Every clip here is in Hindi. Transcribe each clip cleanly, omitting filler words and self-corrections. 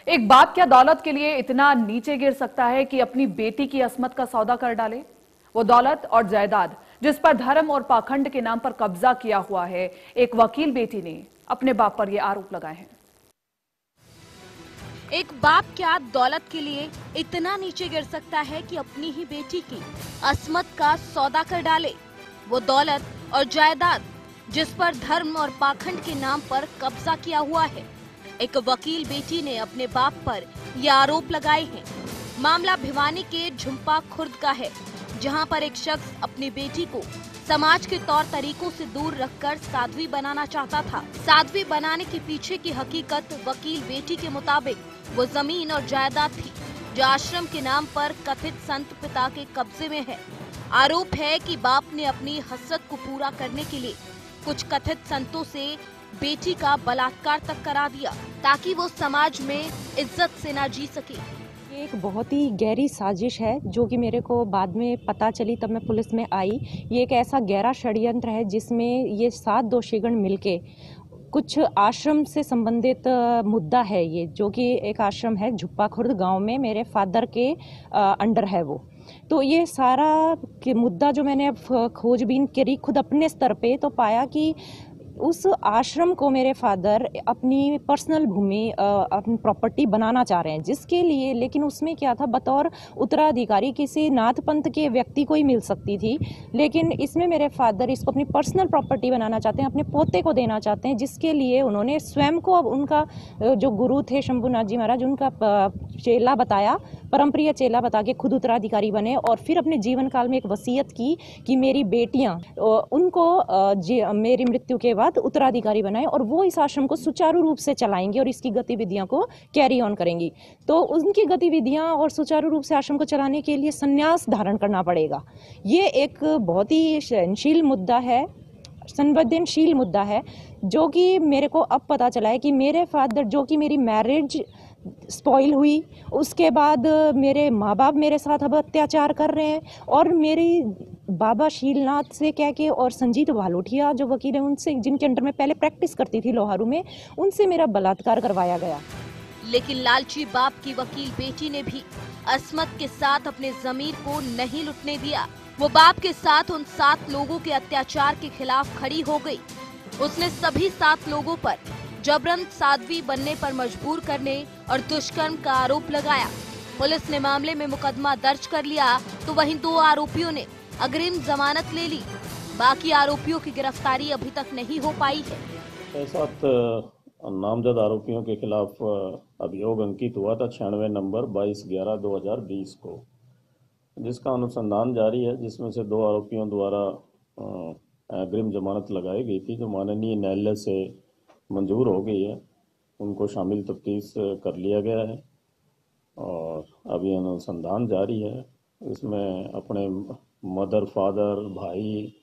एक बाप क्या दौलत के लिए इतना नीचे गिर सकता है कि अपनी बेटी की अस्मत का सौदा कर डाले? वो दौलत और जायदाद जिस पर धर्म और पाखंड के नाम पर कब्जा किया हुआ है। एक वकील बेटी ने अपने बाप पर यह आरोप लगाए हैं। एक बाप क्या दौलत के लिए इतना नीचे गिर सकता है कि अपनी ही बेटी की अस्मत का सौदा कर डाले? वो दौलत और जायदाद जिस पर धर्म और पाखंड के नाम पर कब्जा किया हुआ है। एक वकील बेटी ने अपने बाप पर यह आरोप लगाए हैं। मामला भिवानी के झुम्पा खुर्द का है, जहां पर एक शख्स अपनी बेटी को समाज के तौर तरीकों से दूर रखकर साध्वी बनाना चाहता था। साध्वी बनाने के पीछे की हकीकत वकील बेटी के मुताबिक वो जमीन और जायदाद थी जो आश्रम के नाम पर कथित संत पिता के कब्जे में है। आरोप है कि बाप ने अपनी हसरत को पूरा करने के लिए कुछ कथित संतों से बेटी का बलात्कार तक करा दिया ताकि वो समाज में इज्जत से ना जी सके। ये एक बहुत ही गहरी साजिश है जो कि मेरे को बाद में पता चली तब मैं पुलिस में आई। ये एक ऐसा गहरा षड्यंत्र है जिसमें ये 7 दोषीगण मिलके कुछ आश्रम से संबंधित मुद्दा है ये, जो कि एक आश्रम है झुप्पा खुर्द गांव में, मेरे फादर के अंडर है वो। तो ये सारा मुद्दा जो मैंने खोजबीन करी खुद अपने स्तर पे, तो पाया कि उस आश्रम को मेरे फादर अपनी पर्सनल भूमि अपनी प्रॉपर्टी बनाना चाह रहे हैं, जिसके लिए लेकिन उसमें क्या था, बतौर उत्तराधिकारी किसी नाथ पंथ के व्यक्ति को ही मिल सकती थी, लेकिन इसमें मेरे फादर इसको अपनी पर्सनल प्रॉपर्टी बनाना चाहते हैं, अपने पोते को देना चाहते हैं, जिसके लिए उन्होंने स्वयं को, अब उनका जो गुरु थे शंभुनाथ जी महाराज, उनका चेला बताया, परमप्रिय चेला बता के खुद उत्तराधिकारी बने और फिर अपने जीवन काल में एक वसीयत की कि मेरी बेटियां उनको मेरी मृत्यु के बाद उत्तराधिकारी बनाए और वो इस आश्रम को सुचारू रूप से चलाएंगे और इसकी गतिविधियों को कैरी ऑन करेंगी। तो उनकी गतिविधियां और सुचारू रूप से आश्रम को चलाने के लिए संन्यास धारण करना पड़ेगा। ये एक बहुत ही सहनशील मुद्दा है, संवेदनशील मुद्दा है, जो कि मेरे को अब पता चला है कि मेरे फादर, जो कि मेरी मैरिज स्पॉइल हुई, उसके बाद मेरे माँ बाप मेरे साथ अब अत्याचार कर रहे हैं और मेरी बाबा शीलनाथ से कह के और संजीत भालोठिया जो वकील है उनसे, जिनके अंडर में पहले प्रैक्टिस करती थी लोहारू में, उनसे मेरा बलात्कार करवाया गया। लेकिन लालची बाप की वकील बेटी ने भी अस्मत के साथ अपने जमीर को नहीं लुटने दिया। वो बाप के साथ उन 7 लोगों के अत्याचार के खिलाफ खड़ी हो गई। उसने सभी 7 लोगों पर जबरन साध्वी बनने पर मजबूर करने और दुष्कर्म का आरोप लगाया। पुलिस ने मामले में मुकदमा दर्ज कर लिया, तो वहीं 2 आरोपियों ने अग्रिम जमानत ले ली। बाकी आरोपियों की गिरफ्तारी अभी तक नहीं हो पाई है। 7 नामजद आरोपियों के खिलाफ अभियोग अंकित हुआ था 96 नंबर 22/11/2020 को, जिसका अनुसंधान जारी है, जिसमें से 2 आरोपियों द्वारा अग्रिम जमानत लगाई गई थी, जो माननीय न्यायालय से मंजूर हो गई है। उनको शामिल तफ्तीश कर लिया गया है और अभी अनुसंधान जारी है। इसमें अपने मदर, फादर, भाई,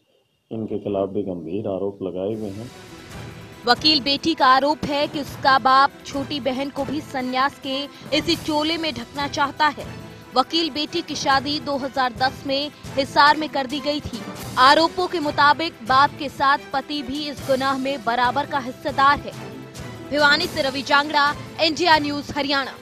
इनके खिलाफ भी गंभीर आरोप लगाए हुए हैं। वकील बेटी का आरोप है कि उसका बाप छोटी बहन को भी संन्यास के इसी चोले में ढकना चाहता है। वकील बेटी की शादी 2010 में हिसार में कर दी गई थी। आरोपों के मुताबिक बाप के साथ पति भी इस गुनाह में बराबर का हिस्सेदार है। भिवानी से रवि जांगड़ा, इंडिया न्यूज हरियाणा।